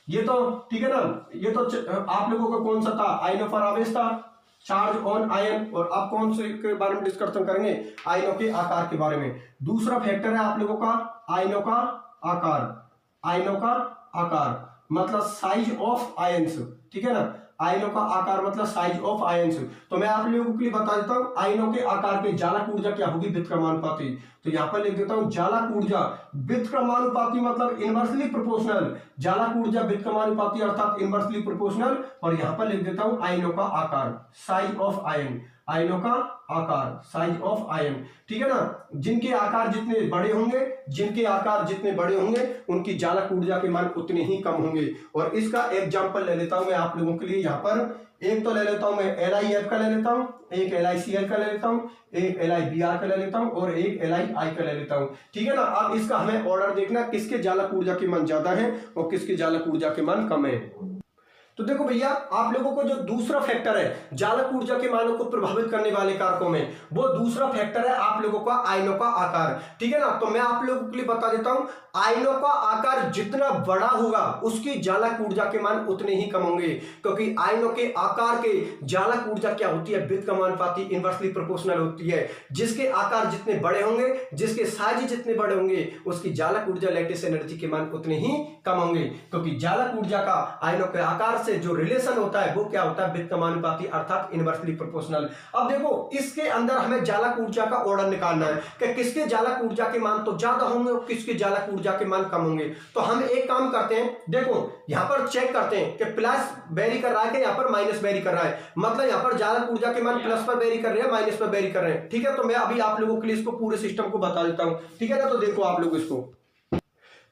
ये तो ठीक है ना, ये तो आप लोगों का कौन सा था, आयनों पर आवेश था, चार्ज ऑन आयन। और आप कौन से के बारे में डिस्कशन करेंगे, आयनों के आकार के बारे में। दूसरा फैक्टर है आप लोगों का आयनों का आकार, आयनों का आकार मतलब साइज ऑफ आयंस। ठीक है ना, आयनों का आकार मतलब साइज ऑफ आयंस। तो मैं आप लोगों के लिए बता देता हूं आयनों के आकार के जालक ऊर्जा क्या होगी, व्युत्क्रमानुपाती। तो यहां पर लिख देता हूं जालक ऊर्जा व्युत्क्रमानुपाती मतलब इनवर्सली प्रोपोर्शनल। जालक ऊर्जा व्युत्क्रमानुपाती अर्थात इनवर्सली प्रोपोर्शनल। और यहां पर लिख देता हूं आयनों का आकार, साइज ऑफ आयन, आयनों का आकार, साइज ऑफ आयन। ठीक है ना, जिनके आकार जितने बड़े होंगे, जिनके आकार जितने बड़े होंगे उनकी जालक ऊर्जा के मान उतने ही कम होंगे। और इसका एग्जांपल ले लेता हूं मैं आप लोगों के लिए। यहां पर एक तो ले लेता हूं मैं LiF का ले लेता हूं, एक LiCl का ले लेता हूं, एक LiBr का ले लेता हूं और एक LiI का ले लेता हूं। ठीक है ना, अब इसका हमें ऑर्डर देखना, किसके जालक ऊर्जा के मान ज्यादा है और किसके जालक ऊर्जा के मान कम है। तो देखो भैया, आप लोगों को जो दूसरा फैक्टर है जालक ऊर्जा के मानों को प्रभावित करने वाले कारकों में, वो दूसरा फैक्टर है आप लोगों का आयनों का आकार। ठीक है ना, तो मैं आप लोगों के लिए बता देता हूं आयनों का आकार जितना बड़ा होगा उसकी जालक ऊर्जा के मान उतने ही कम होंगे। क्योंकि आयनों के आकार के जालक ऊर्जा क्या होती है, व्युत्क्रमानुपाती, इनवर्सली प्रोपोर्शनल होती है। जिसके आकार जितने बड़े होंगे, जिसके साइज जितने बड़े होंगे, उसकी जालक ऊर्जा लैटिस एनर्जी के मान उतने ही कम होंगे। क्योंकि जालक ऊर्जा का आयनों के आकार से जो रिलेशन होता है वो क्या होता है, व्युत्क्रमानुपाती अर्थात इनवर्सली प्रोपोर्शनल। अब देखो, इसके अंदर हमें जालक ऊर्जा का ऑर्डर निकालना है कि किसके जालक ऊर्जा के मान तो ज्यादा होंगे और किसके जालक ऊर्जा के मान कम होंगे। तो हम एक काम करते हैं, देखो यहां पर चेक करते हैं कि प्लस वेरी कर रहा है कि यहां पर माइनस वेरी कर रहा है। मतलब यहां पर जालक ऊर्जा के मान प्लस पर वेरी कर रहे हैं, माइनस पर वेरी कर रहे हैं। ठीक है, तो मैं अभी आप लोगों के लिए इसको पूरे सिस्टम को बता देता हूं। ठीक है ना, तो देखो आप लोग इसको,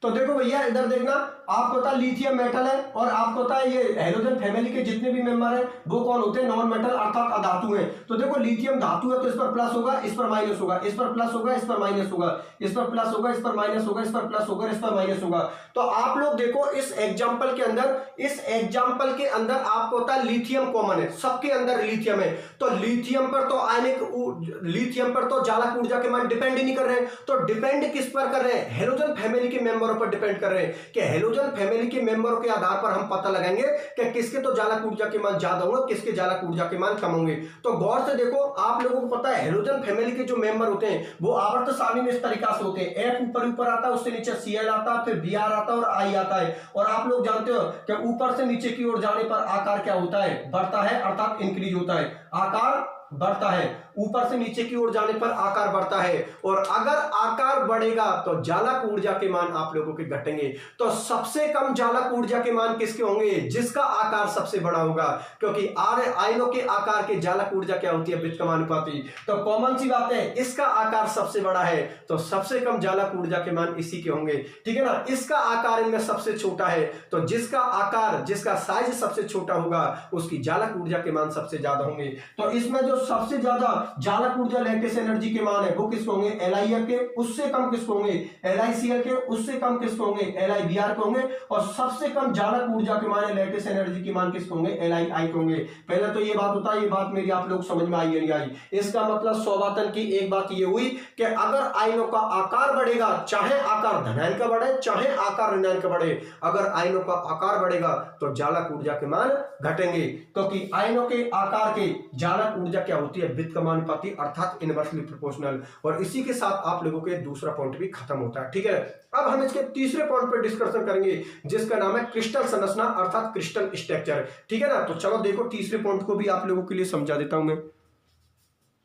तो देखो भैया इधर देखना, आपको पता है लिथियम मेटल है और आपको पता है ये हैलोजन फैमिली के जितने भी मेंबर हैं वो कौन होते हैं, नॉन मेटल अर्थात अधातु हैं। तो देखो लिथियम धातु है तो इस पर प्लस होगा, इस पर माइनस होगा, इस पर प्लस होगा, इस पर माइनस होगा, इस पर प्लस होगा, इस पर माइनस होगा, इस पर प्लस होगा, इस पर माइनस होगा। तो आप लोग देखो इस एग्जांपल के अंदर, इस एग्जांपल के अंदर आपको पता है लिथियम कॉमन है, सबके अंदर लिथियम है। तो लिथियम पर तो आयनिक, लिथियम पर तो जालक ऊर्जा के मान डिपेंड ही नहीं कर रहे हैं। तो डिपेंड किस पर कर रहे हैं, हैलोजन फैमिली के मेंबर पर डिपेंड कर रहे हैं कि हैलोजन फैमिली के मेंबरों के आधार पर हम पता लगाएंगे कि किसके तो जालक ऊर्जा के मान ज्यादा होंगे, किसके जालक ऊर्जा के मान कम होंगे। तो गौर से देखो, आप लोगों को पता है हैलोजन फैमिली के जो मेंबर होते हैं वो आवर्त सारणी में इस तरीका से होते हैं, F ऊपर ऊपर आता है, उससे नीचे Cl आता है, फिर Br आता है और I आता है। और आप लोग जानते हो कि ऊपर से नीचे की ओर जाने पर आकार क्या होता है, बढ़ता है अर्थात इंक्रीज होता है, आकार बढ़ता है। ऊपर से नीचे की ओर जाने पर आकार बढ़ता है और अगर आकार बढ़ेगा तो जालक ऊर्जा के मान आप लोगों के घटेंगे। तो सबसे कम जालक ऊर्जा के मान किसके होंगे, जिसका आकार सबसे बड़ा होगा। क्योंकि आयनों के आकार के जालक ऊर्जा क्या होती है, व्युत्क्रमानुपाती। तो कॉमन सी बात है, इसका आकार सबसे बड़ा है तो सबसे कम जालक ऊर्जा के मान इसी के होंगे। ठीक है ना, इसका आकार इनमें सबसे छोटा है तो जिसका आकार, जिसका साइज सबसे छोटा होगा उसकी जालक ऊर्जा के मान सबसे ज्यादा होंगे। तो इसमें जो सबसे ज्यादा जालक ऊर्जा लैटिस एनर्जी के मान है वो किसको होंगे, LiF के, उससे कम किसको होंगे, LiCl के, उससे कम किसको होंगे, LiBr के होंगे। और सबसे कम जालक ऊर्जा के मान लैटिस एनर्जी के मान किसको होंगे, LiI के होंगे। पहले तो ये बात होता है, ये बात मेरी आप लोग समझ में आई या नहीं आई। इसका मतलब सौबातन की एक बात ये हुई कि अगर आयनों का आकार बढ़ेगा, चाहे आकार धनायन का बढ़े चाहे आकार ऋणायन का बढ़े, अगर आयनों का आकार बढ़ेगा तो जालक ऊर्जा के मान घटेंगे। क्योंकि आयनों के आकार के जालक ऊर्जा क्या होती है, व्युत्क्रमानुपाती अर्थात इनवर्सली प्रोपोर्शनल। और इसी के साथ आप लोगों के दूसरा पॉइंट भी खत्म होता है। ठीक है, अब हम इसके तीसरे पॉइंट पर डिस्कशन करेंगे जिसका नाम है क्रिस्टल संरचना अर्थात क्रिस्टल स्ट्रक्चर। ठीक है ना, तो चलो देखो तीसरे पॉइंट को भी आप लोगों के लिए समझा देता हूं मैं।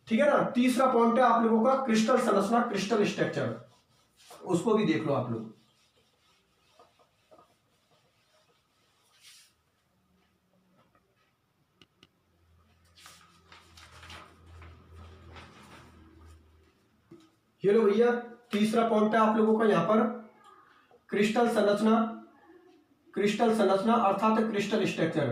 ठीक है ना, तीसरा पॉइंट है आप लोगों का क्रिस्टल संरचना, क्रिस्टल स्ट्रक्चर, उसको भी देख लो आप लोग। ये लो भैया, तीसरा पॉइंट है आप लोगों का यहां पर क्रिस्टल संरचना, क्रिस्टल संरचना अर्थात क्रिस्टल स्ट्रक्चर,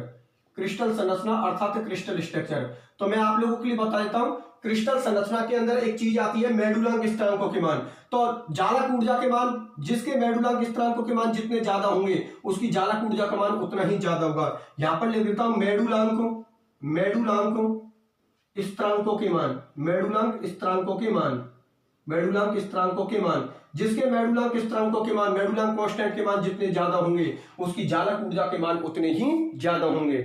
क्रिस्टल संरचना अर्थात क्रिस्टल स्ट्रक्चर। तो मैं आप लोगों के लिए बता देता हूं, क्रिस्टल संरचना के अंदर एक चीज आती है मेडुलांक स्थिरांकों के मान। तो जालक ऊर्जा के मान, जिसके मेडुलांक स्थिरांकों के मान जितने ज्यादा होंगे उसकी जालक ऊर्जा का मान उतना ही ज्यादा होगा। यहां पर लिख देता हूं मेडुलांक, मेडुलांक स्थिरांकों के मान, मेडुलांक स्थिरांकों के मान, मेडुलांक स्थिरांकों के मान, जिसके मेडुलांक स्थिरांकों के मान, मेडुलांक कांस्टेंट के मान जितने ज्यादा होंगे उसकी जालक ऊर्जा के मान उतने ही ज्यादा होंगे।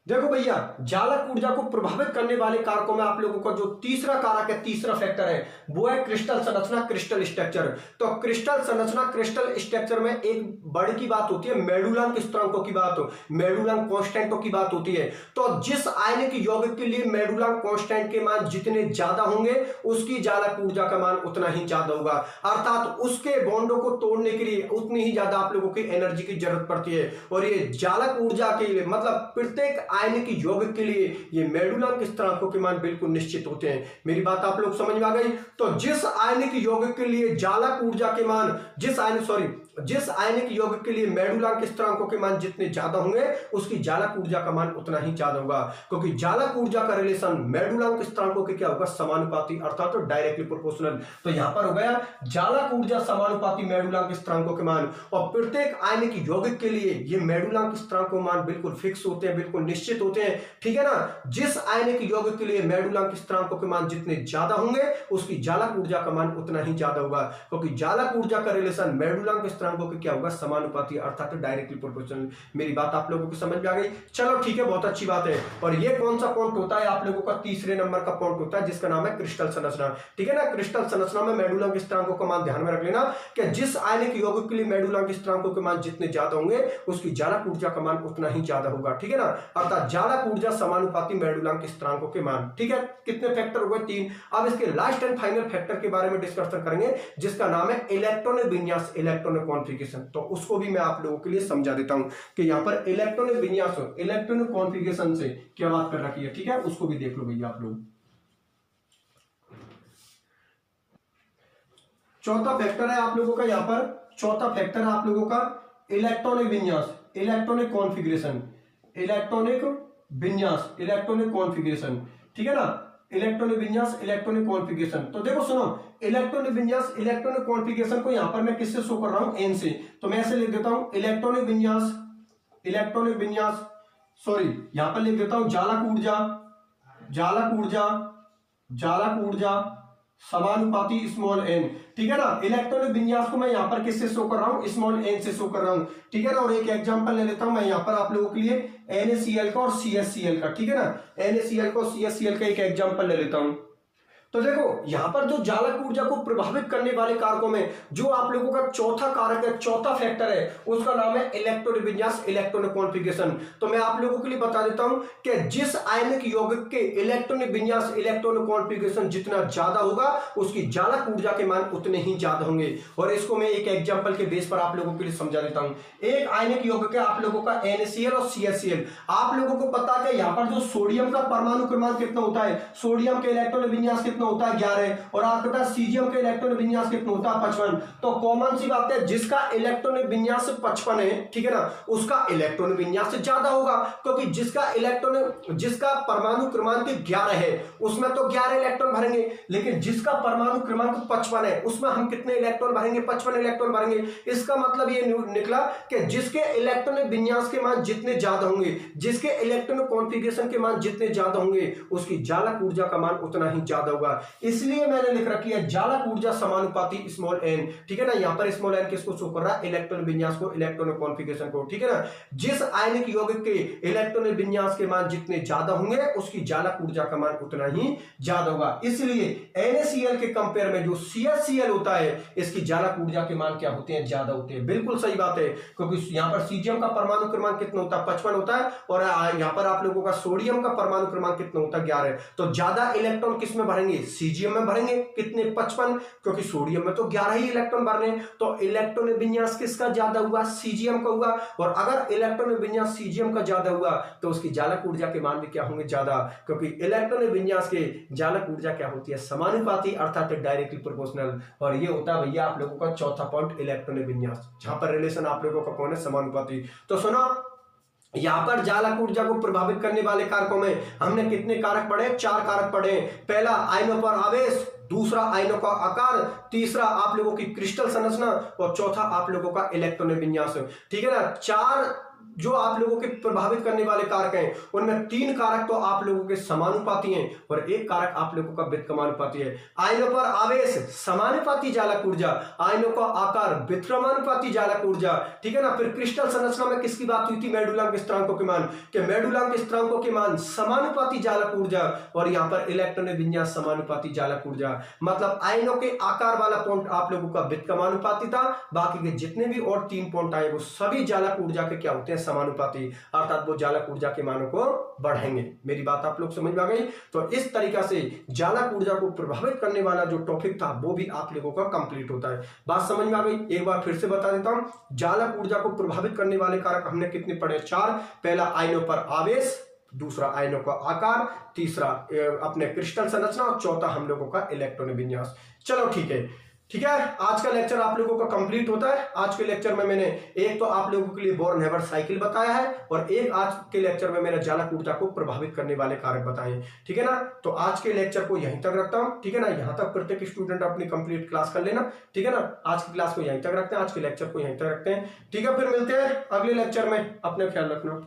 देखो भैया, जालक ऊर्जा को प्रभावित करने वाले कारकों में आप लोगों का जो तीसरा कारक है, तीसरा फैक्टर है, वो है क्रिस्टल संरचना, क्रिस्टल स्ट्रक्चर। तो क्रिस्टल संरचना, क्रिस्टल स्ट्रक्चर में एक बड़ी की बात होती है मेडुलांक स्थिरांकों की बात, मेडुलांक कांस्टेंटों की बात होती है। तो जिस आयनिक यौगिक के लिए मेडुलांक कांस्टेंट के मान जितने ज्यादा होंगे उसकी जालक ऊर्जा का मान उतना ही ज्यादा होगा, अर्थात उसके बॉन्डों को तोड़ने के लिए उतनी ही ज्यादा आप लोगों की एनर्जी की जरूरत पड़ती है। और ये जालक ऊर्जा के लिए मतलब प्रत्येक आयनिक यौगिक के लिए ये मेडुलांक स्थिरांकों के मान बिल्कुल निश्चित होते हैं। मेरी बात आप लोग समझ में आ गई? तो जिस आयनिक यौगिक के लिए जालक ऊर्जा के मान, जिस आयनिक यौगिक के लिए मेडुलांक स्थिरांकों के मान जितने ज्यादा होंगे उसकी जालक ऊर्जा का मान उतना ही ज्यादा होगा, क्योंकि जालक ऊर्जा का रिलेशन मेडुलांक स्थिरांकों के क्या होगा, समानुपाती, अर्थात तो डायरेक्टली प्रोपोर्शनल। तो यहां पर हो गया जालक ऊर्जा समानुपाती मेडुलांक स्थिरांकों के मान। और प्रत्येक आयनिक यौगिक के लिए ये मेडुलांक स्थिरांकों मान बिल्कुल फिक्स होते हैं, बिल्कुल निश्चित होते हैं, ठीक है ना। जिस आयनिक यौगिक के लिए मेडुलांक स्थिरांकों के मान जितने ज्यादा होंगे उसकी जालक ऊर्जा का मान उतना ही ज्यादा होगा, क्योंकि जालक ऊर्जा का रिलेशन मेडुलांक स्थिरांकों के क्या होगा, समानुपाती, अर्थात डायरेक्टली प्रोपोर्शनल। मेरी बात आप लोगों को समझ में आ गई? चलो ठीक है, बहुत अच्छी बात है। और ये कौन सा पॉइंट होता है आप लोगों का, तीसरे नंबर का पॉइंट होता है जिसका नाम है क्रिस्टल संरचना, ठीक है ना। क्रिस्टल संरचना में मेडुलांक स्थिरांकों का मान ध्यान में रख लेना कि जिस आयनिक यौगिक के लिए मेडुलांक स्थिरांकों के मान जितने ज्यादा होंगे उसकी जालक ऊर्जा का मान उतना ही ज्यादा होगा, ठीक है ना। अर्थात जालक ऊर्जा समानुपाती मेडुलांक स्थिरांकों के मान, ठीक है। कितने फैक्टर हो गए? 3। अब इसके लास्ट एंड फाइनल फैक्टर के बारे में डिस्कशन करेंगे जिसका नाम है इलेक्ट्रॉनिक विन्यास, इलेक्ट्रॉनिक कॉन्फ़िगरेशन। तो उसको भी मैं आप लोगों के लिए समझा देता हूं कि यहां पर इलेक्ट्रॉनिक विन्यास, इलेक्ट्रॉनिक कॉन्फ़िगरेशन से क्या बात कर रखी है, ठीक है। उसको भी देख लो भैया आप लोग। चौथा फैक्टर है आप लोगों का, यहां पर चौथा फैक्टर है आप लोगों का इलेक्ट्रॉनिक विन्यास, इलेक्ट्रॉनिक कॉन्फ़िगरेशन, इलेक्ट्रॉनिक विन्यास, इलेक्ट्रॉनिक कॉन्फ़िगरेशन, ठीक है ना। इलेक्ट्रॉनिक विन्यास, इलेक्ट्रॉनिक कॉन्फ़िगरेशन। तो देखो सुनो, इलेक्ट्रॉनिक विन्यास, इलेक्ट्रॉनिक कॉन्फ़िगरेशन को यहां पर मैं किससे शो कर रहा हूं, एन से। तो मैं ऐसे लिख देता हूं इलेक्ट्रॉनिक विन्यास, इलेक्ट्रॉनिक विन्यास, सॉरी यहां पर लिख देता हूं जालक ऊर्जा, जालक ऊर्जा, जालक ऊर्जा समानुपाती स्मॉल एन, ठीक है ना। इलेक्ट्रॉनिक विन्यास को मैं यहां पर किससे शो कर रहा हूं, स्मॉल एन से शो कर रहा हूं, ठीक है ना। और एक एग्जांपल ले लेता हूं मैं यहां पर आप लोगों के लिए NaCl का और CHCl का, ठीक है ना। NaCl का और CHCl का एक एग्जांपल ले लेता हूं। तो देखो यहां पर जो जालक ऊर्जा को प्रभावित करने वाले कारकों में जो आप लोगों का चौथा कारक है, चौथा फैक्टर है, उसका नाम है इलेक्ट्रॉनिक विन्यास, इलेक्ट्रॉनिक कॉन्फ़िगरेशन। तो मैं आप लोगों के लिए बता देता हूं कि जिस आयनिक यौगिक के इलेक्ट्रॉनिक विन्यास, इलेक्ट्रॉनिक कॉन्फ़िगरेशन जितना ज्यादा होगा उसकी जालक ऊर्जा के मान उतने ही ज्यादा होंगे। और इसको मैं एक एग्जांपल के बेस पर आप लोगों के लिए समझा देता हूं। एक आयनिक यौगिक है आप लोगों का NaCl और CHCl। आप लोगों को पता है यहां पर जो सोडियम का परमाणु क्रमांक कितना होता है, सोडियम के इलेक्ट्रॉनिक विन्यास कितना होता है, 11, और आपके पास सीजियम का इलेक्ट्रॉनिक विन्यास कितना होता है, 55। तो कॉमन सी बात है, जिसका इलेक्ट्रॉनिक विन्यास 55 है, ठीक है ना, उसका इलेक्ट्रॉनिक विन्यास ज्यादा होगा, क्योंकि जिसका परमाणु क्रमांक 11 है उसमें तो 11 इलेक्ट्रॉन भरेंगे, लेकिन जिसका परमाणु क्रमांक 55 है उसमें हम कितने इलेक्ट्रॉन भरेंगे, 55 इलेक्ट्रॉन भरेंगे। इसका मतलब ये निकला कि जिसके इलेक्ट्रॉनिक विन्यास के मान जितने ज्यादा होंगे, जिसके इलेक्ट्रॉनिक कॉन्फ़िगरेशन के मान जितने ज्यादा होंगे उसकी जालक ऊर्जा का मान उतना ही ज्यादा होगा। इसलिए मैंने लिख रखी है जालक ऊर्जा समानुपाती स्मॉल एन, ठीक है ना। यहां पर स्मॉल एन किसको शो कर रहा है, इलेक्ट्रॉनिक विन्यास को, इलेक्ट्रॉनिक कॉन्फ़िगरेशन को, ठीक है ना। जिस आयनिक यौगिक के इलेक्ट्रॉनिक विन्यास के मान जितने ज्यादा होंगे उसकी जालक ऊर्जा का मान उतना ही ज्यादा होगा। इसलिए NaCl के कंपेयर में जो CHCl होता है इसकी जालक ऊर्जा के मान क्या होते हैं, ज्यादा होते हैं। बिल्कुल सही बात है, क्योंकि यहां पर सीजियम का परमाणु क्रमांक कितना होता है, 55 होता है, और यहां पर आप लोगों का सोडियम का परमाणु क्रमांक कितना होता है, 11। तो ज्यादा इलेक्ट्रॉन किसमें भरेंगे, भरेंगे, सीजियम में भरेंगे कितने 55, क्योंकि सोडियम में तो 11 ही इलेक्ट्रॉन भरने, तो इलेक्ट्रॉन विन्यास किसका ज्यादा हुआ, सीजियम का हुआ। और अगर इलेक्ट्रॉन विन्यास सीजियम का ज्यादा हुआ तो उसकी जालक ऊर्जा के मान भी क्या होंगे, ज्यादा, क्योंकि इलेक्ट्रॉन विन्यास के जालक ऊर्जा क्या होती है, समानुपाती, अर्थात डायरेक्टली प्रोपोर्शनल। और ये होता है भैया आप लोगों का चौथा पॉइंट, इलेक्ट्रॉन विन्यास, जहां पर रिलेशन आप लोगों का कौन है, समानुपाती। तो सुना, यहां पर जालक ऊर्जा को प्रभावित करने वाले कारकों में हमने कितने कारक पढ़े, 4 कारक पढ़े। पहला आयनों पर आवेश, दूसरा आयनों का आकार, तीसरा आप लोगों की क्रिस्टल संरचना, और चौथा आप लोगों का इलेक्ट्रॉन विन्यास। ठीक है ना, 4 जो आप लोगों के प्रभावित करने वाले कारक हैं उनमें 3 कारक तो आप लोगों के समानुपाती हैं और 1 कारक आप लोगों का व्युत्क्रमानुपाती है। आयनों पर आवेश समानुपाती जालक ऊर्जा, आयनों का आकार व्युत्क्रमानुपाती जालक ऊर्जा। ठीक है ना, फिर क्रिस्टल संरचना में किसकी बात हुई थी, मेडुलांक स्थिरांकों के मान, कि मेडुलांक स्थिरांकों के मान समानुपाती जालक ऊर्जा, और यहां पर इलेक्ट्रॉन विन्यास समानुपाती जालक ऊर्जा। मतलब आयनों के आकार वाला पॉइंट आप लोगों का व्युत्क्रमानुपाती था, बाकी के जितने भी और 3 पॉइंट आए वो सभी जालक ऊर्जा के क्या होते हैं, समानुपाती, अर्थात वो जालक ऊर्जा के मानों को बढ़ाएंगे। मेरी बात आप लोग समझ में आ गई। तो इस तरीका से जालक ऊर्जा को प्रभावित करने वाला जो टॉपिक था वो भी आप लोगों का कंप्लीट होता है। बात समझ में आ गई, एक बार फिर से बता देता हूं, जालक ऊर्जा को प्रभावित करने वाले कारक हमने कितने पढ़े, 4। पहला आयनों पर आवेश, दूसरा आयनों का आकार, तीसरा अपने क्रिस्टल संरचना, और चौथा हम लोगों का इलेक्ट्रॉन विन्यास। चलो ठीक है, ठीक है, आज का लेक्चर आप लोगों का कंप्लीट होता है। आज के लेक्चर में मैंने एक तो आप लोगों के लिए बोर्न हेबर साइकिल बताया है, और एक आज के लेक्चर में मैंने जालक ऊर्जा को प्रभावित करने वाले कारक बताए। ठीक है ना, तो आज के लेक्चर को यहीं तक रखता हूं। ठीक है ना, यहां तक प्रत्येक स्टूडेंट अपनी कंप्लीट क्लास कर लेना। ठीक है ना, आज की क्लास को यहीं तक रखते हैं, आज के लेक्चर को यहीं तक रखते हैं। ठीक है, फिर मिलते हैं अगले लेक्चर में, अपने ख्याल रखना।